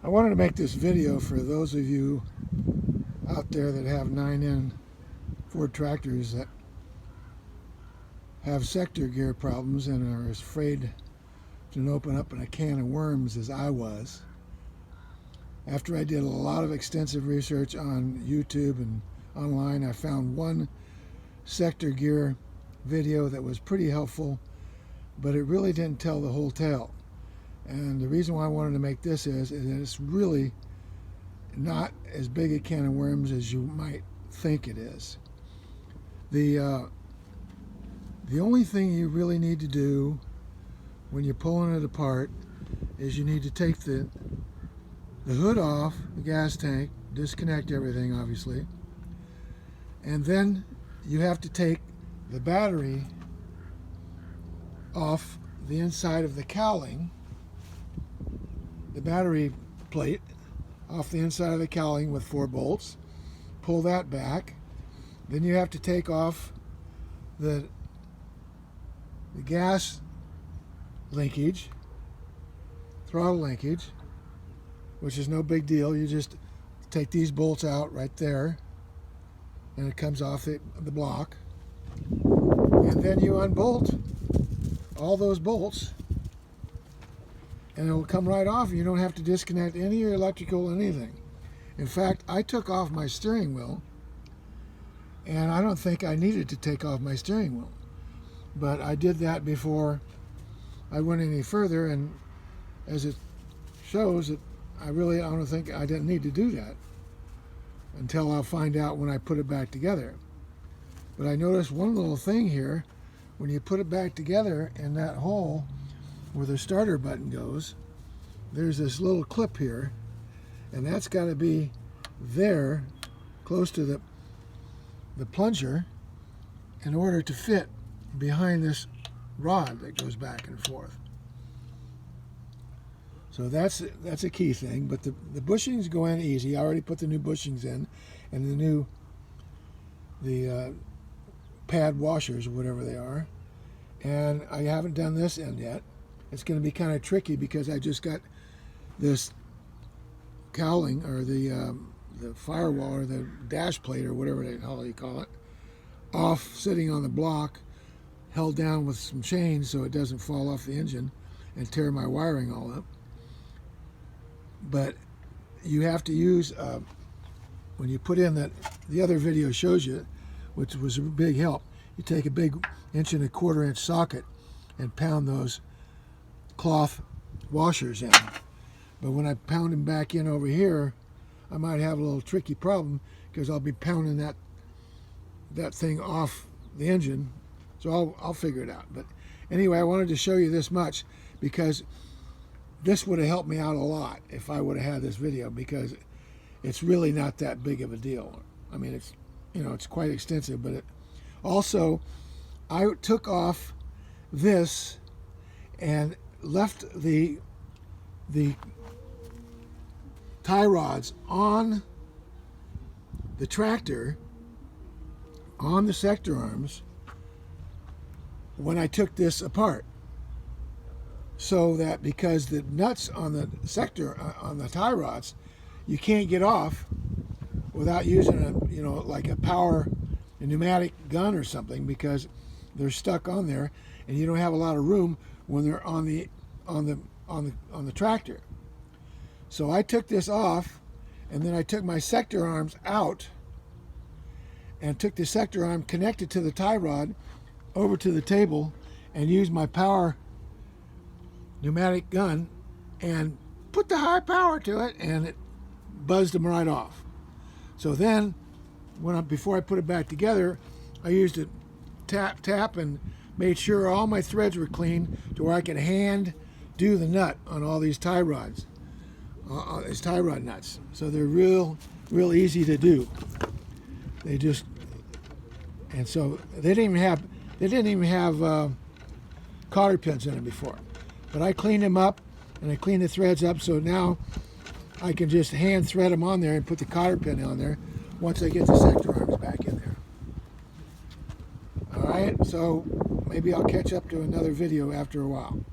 I wanted to make this video for those of you out there that have 9N Ford tractors that have sector gear problems and are as afraid to open up in a can of worms as I was. After I did a lot of extensive research on YouTube and online, I found one sector gear video that was pretty helpful, but it really didn't tell the whole tale. And the reason why I wanted to make this is that it's really not as big a can of worms as you might think it is. The only thing you really need to do when you're pulling it apart is you need to take the hood off the gas tank, disconnect everything obviously, and then you have to take the battery off the inside of the cowling, the battery plate off the inside of the cowling with 4 bolts, pull that back. Then you have to take off the gas linkage, throttle linkage, which is no big deal. You just take these bolts out right there and it comes off the block, and then you unbolt all those bolts and it will come right off. You don't have to disconnect any electrical anything. In fact, I took off my steering wheel, and I don't think I needed to take off my steering wheel, but I did that before I went any further, and as it shows, that I don't think I didn't need to do that until I'll find out when I put it back together. But I noticed one little thing here. When you put it back together in that hole where the starter button goes, there's this little clip here, and that's got to be there close to the plunger in order to fit behind this rod that goes back and forth. So that's a key thing. But the bushings go in easy. I already put the new bushings in, and the pad washers or whatever they are, and I haven't done this end yet. It's going to be kind of tricky because I just got this cowling, or the firewall, or the dash plate, or whatever the hell you call it, off, sitting on the block, held down with some chains so it doesn't fall off the engine and tear my wiring all up. But you have to use, when you put in the other video shows you, which was a big help, you take a big 1¼ inch socket and pound those cloth washers in. But when I pound them back in over here, I might have a little tricky problem because I'll be pounding that thing off the engine. So I'll figure it out. But anyway, I wanted to show you this much because this would have helped me out a lot if I would have had this video, because it's really not that big of a deal. I mean, it's quite extensive, but also I took off this and left the tie rods on the tractor, on the sector arms, when I took this apart, so that because the nuts on the sector, on the tie rods, you can't get off without using like a pneumatic gun or something, because they're stuck on there and you don't have a lot of room when they're on the tractor. So I took this off, and then I took my sector arms out and took the sector arm connected to the tie rod over to the table and used my power pneumatic gun and put the high power to it, and it buzzed them right off. So then before I put it back together, I used a tap and made sure all my threads were clean to where I could hand do the nut on all these tie rods, these tie rod nuts. So they're real easy to do. And so they didn't even have cotter pins in them before. But I cleaned them up, and I cleaned the threads up, so now I can just hand thread them on there and put the cotter pin on there once I get the sector arms back in there. All right, so maybe I'll catch up to another video after a while.